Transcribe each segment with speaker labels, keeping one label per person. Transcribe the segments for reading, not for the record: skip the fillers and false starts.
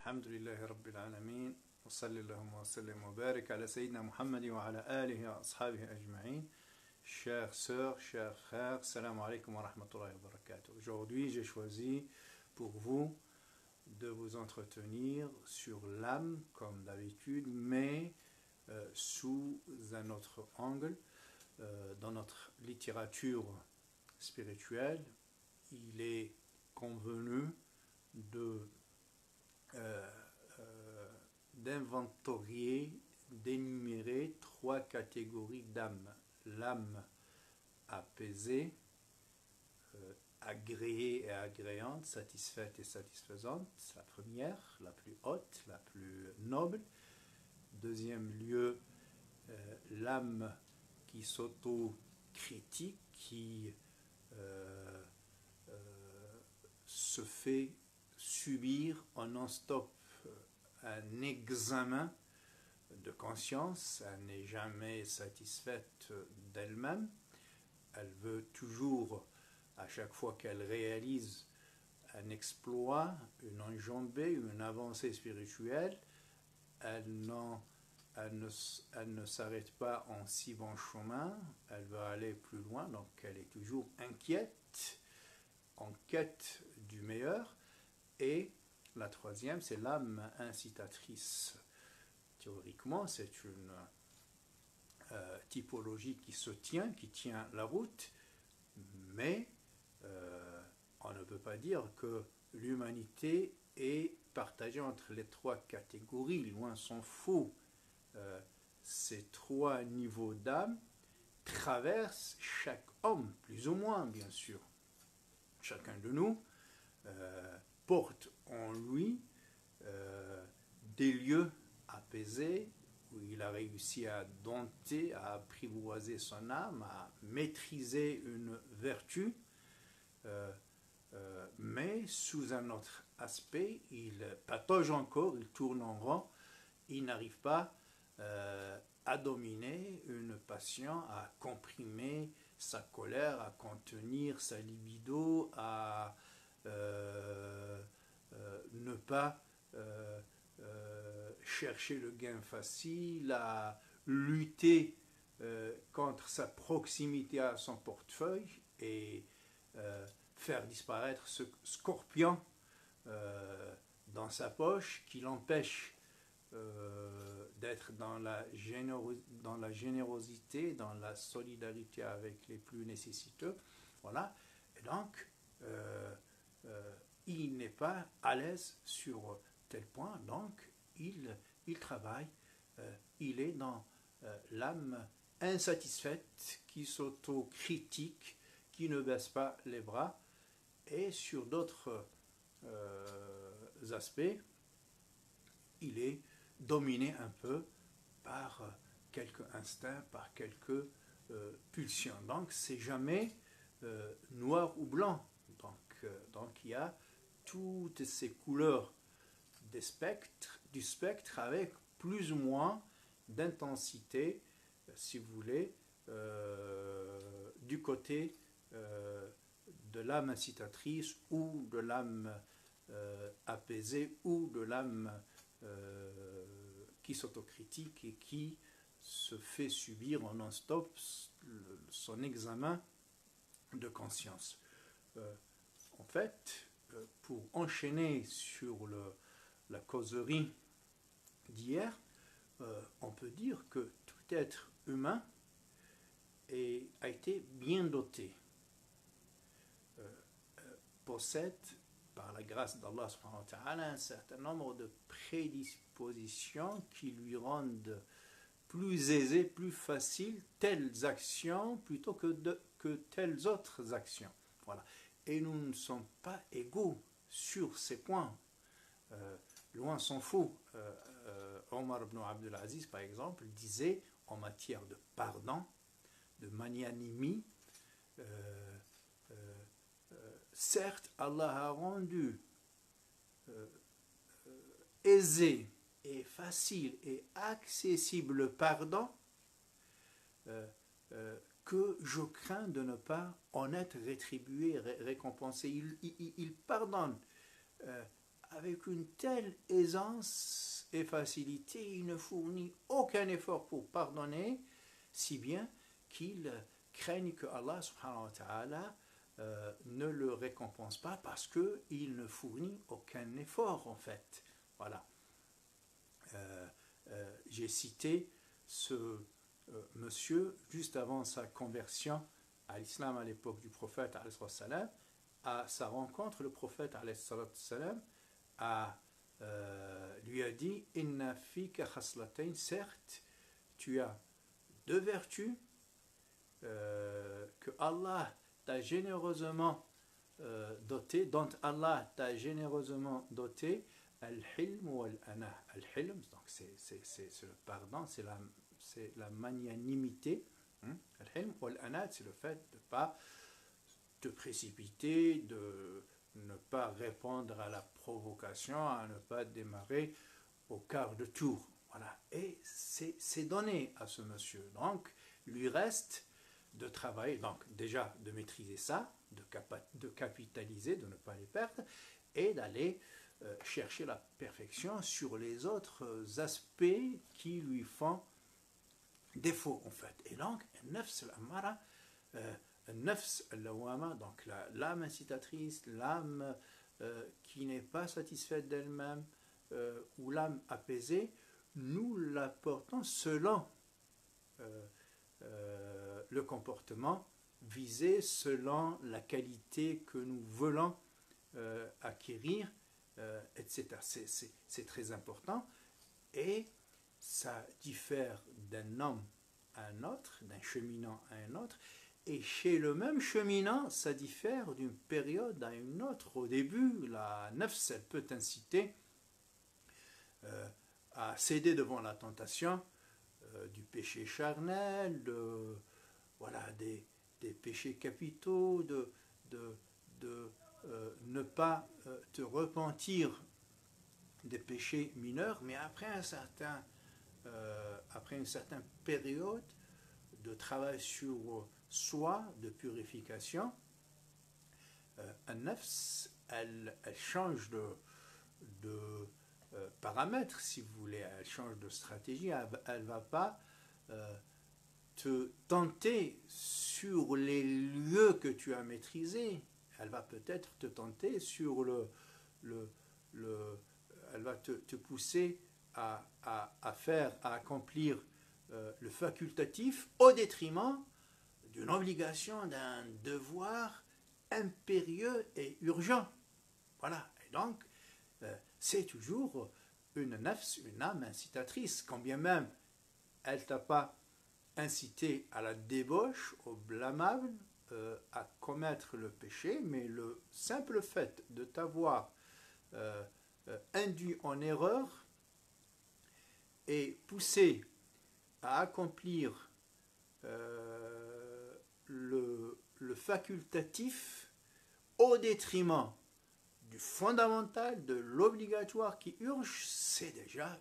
Speaker 1: الحمد لله رب العالمين وصلى اللهم وسلم وبارك على سيدنا محمد وعلى آله وأصحابه أجمعين. Chères sœurs, chers frères, salam alaikum wa rahmatullahi wa barakatuh. Aujourd'hui, j'ai choisi pour vous de vous entretenir sur l'âme, comme d'habitude, mais sous un autre angle. Dans notre littérature spirituelle, il est convenu d'inventorier, d'énumérer trois catégories d'âmes. L'âme apaisée, agréée et agréante, satisfaite et satisfaisante, la première, la plus haute, la plus noble. Deuxième lieu, l'âme qui s'auto-critique, qui se fait subir en non-stop un examen de conscience. Elle n'est jamais satisfaite d'elle-même. Elle veut toujours, à chaque fois qu'elle réalise un exploit, une enjambée, une avancée spirituelle, elle ne s'arrête pas en si bon chemin, elle veut aller plus loin, donc elle est toujours inquiète, en quête du meilleur. Et la troisième, c'est l'âme incitatrice. Théoriquement, c'est une typologie qui tient la route, mais on ne peut pas dire que l'humanité est partagée entre les trois catégories, loin s'en faut. Ces trois niveaux d'âme traversent chaque homme, plus ou moins bien sûr. Chacun de nous porte en lui des lieux apaisés, où il a réussi à dompter, à apprivoiser son âme, à maîtriser une vertu, mais sous un autre aspect, il patauge encore, il tourne en rond, il n'arrive pas à dominer une passion, à comprimer sa colère, à contenir sa libido, à ne pas chercher le gain facile, à lutter contre sa proximité à son portefeuille et faire disparaître ce scorpion dans sa poche qui l'empêche d'être dans la générosité, dans la solidarité avec les plus nécessiteux. Voilà. Et donc, il n'est pas à l'aise sur tel point, donc il travaille, il est dans l'âme insatisfaite, qui s'auto-critique, qui ne baisse pas les bras, et sur d'autres aspects, il est dominé un peu par quelques instincts, par quelques pulsions. Donc c'est jamais noir ou blanc. Donc il y a toutes ces couleurs du spectre avec plus ou moins d'intensité, si vous voulez, du côté de l'âme incitatrice ou de l'âme apaisée ou de l'âme qui s'autocritique et qui se fait subir en non-stop son examen de conscience. En fait, pour enchaîner sur la causerie d'hier, on peut dire que tout être humain a été bien doté, possède par la grâce d'Allah subhanahu wa ta'ala un certain nombre de prédispositions qui lui rendent plus aisé, plus facile telles actions plutôt que telles autres actions. Voilà. Et nous ne sommes pas égaux sur ces points. Loin s'en faut. Omar ibn Abdul Aziz, par exemple, disait en matière de pardon, de magnanimie, certes, Allah a rendu aisé et facile et accessible le pardon, que je crains de ne pas en être rétribué, récompensé. Il pardonne avec une telle aisance et facilité, il ne fournit aucun effort pour pardonner, si bien qu'il craigne que Allah subhanahu wa ta'ala ne le récompense pas parce qu'il ne fournit aucun effort en fait. Voilà. J'ai cité ce monsieur juste avant sa conversion à l'islam à l'époque du prophète salam, à sa rencontre, le prophète salam, lui a dit Inna fika khaslatain, certes, tu as deux vertus que Allah t'a généreusement doté, dont Allah t'a généreusement doté, al-hilm ou al-ana. Al-hilm, donc c'est le pardon, c'est la magnanimité. Al-hilm ou al-ana, c'est le fait de ne pas te précipiter, de ne pas répondre à la provocation, à ne pas démarrer au quart de tour. Voilà. Et c'est donné à ce monsieur. Donc, lui reste de travailler, donc déjà de maîtriser ça, de capitaliser, de ne pas les perdre, et d'aller chercher la perfection sur les autres aspects qui lui font défaut en fait. Et donc, nafs al-amara, nafs al-lawama, donc l'âme incitatrice, l'âme qui n'est pas satisfaite d'elle-même, ou l'âme apaisée, nous la portons selon le comportement visé, selon la qualité que nous voulons acquérir, etc. C'est très important et ça diffère d'un homme à un autre, d'un cheminant à un autre, et chez le même cheminant, ça diffère d'une période à une autre. Au début, la nafs, elle peut inciter à céder devant la tentation du péché charnel, voilà, des péchés capitaux, de ne pas te repentir des péchés mineurs, mais après une certaine période de travail sur soi, de purification, un nafs, elle change de paramètres, si vous voulez, elle change de stratégie, elle ne va pas te tenter sur les lieux que tu as maîtrisés, elle va peut-être te tenter sur elle va te pousser à accomplir le facultatif au détriment d'une obligation, d'un devoir impérieux et urgent. Voilà. Et donc, c'est toujours une nafs, une âme incitatrice, quand bien même elle ne t'a pas incité à la débauche, au blâmable, à commettre le péché, mais le simple fait de t'avoir induit en erreur et poussé à accomplir le facultatif au détriment du fondamental, de l'obligatoire qui urge, c'est déjà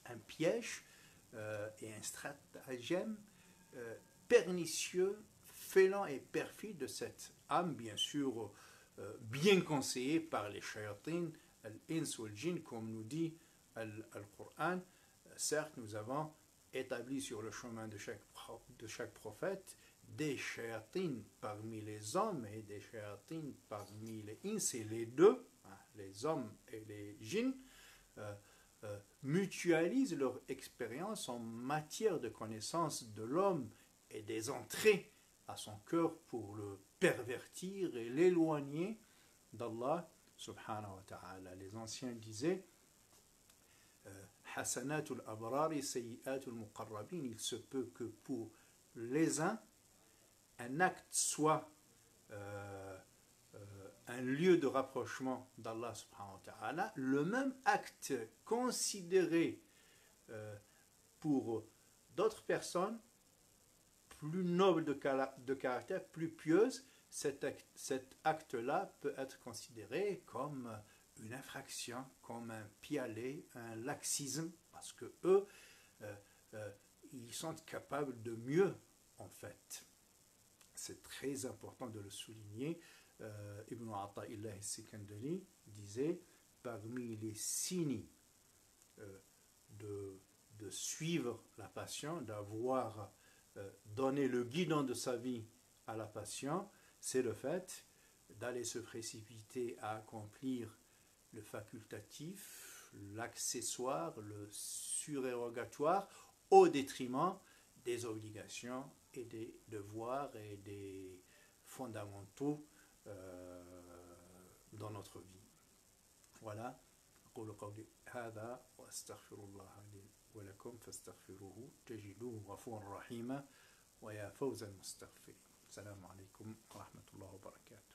Speaker 1: un piège et un stratagème pernicieux, failant et perfide de cette âme, bien sûr, bien conseillée par les shayatin, al-ins ou al-jinn, comme nous dit al-Qur'an. Certes, nous avons établi sur le chemin de chaque prophète des shayatin parmi les hommes et des shayatin parmi les ins, et les deux, les hommes et les djinns, mutualisent leur expérience en matière de connaissance de l'homme et des entrées à son cœur pour le pervertir et l'éloigner d'Allah subhanahu wa ta'ala. Les anciens disaient Hasanatul abrari sayyi'atul muqarrabin. Il se peut que pour les uns, un acte soit un lieu de rapprochement d'Allah subhanahu wa ta'ala, le même acte considéré pour d'autres personnes plus nobles de caractère, plus pieuses, cet acte-là peut être considéré comme une infraction, comme un pis-aller, un laxisme, parce que eux, ils sont capables de mieux, en fait. C'est très important de le souligner. Ibn Ata'illah al-Sikandari disait parmi les signes de suivre la passion, d'avoir donné le guidon de sa vie à la passion, c'est le fait d'aller se précipiter à accomplir le facultatif, l'accessoire, le surérogatoire, au détriment des obligations et des devoirs et des fondamentaux dans notre vie. Voilà. أقول قولي هذا وأستغفر الله لي ولكم فاستغفروه تجدوه غفورا رحيما ويا فوز المستغفرين. السلام عليكم ورحمة الله وبركاته.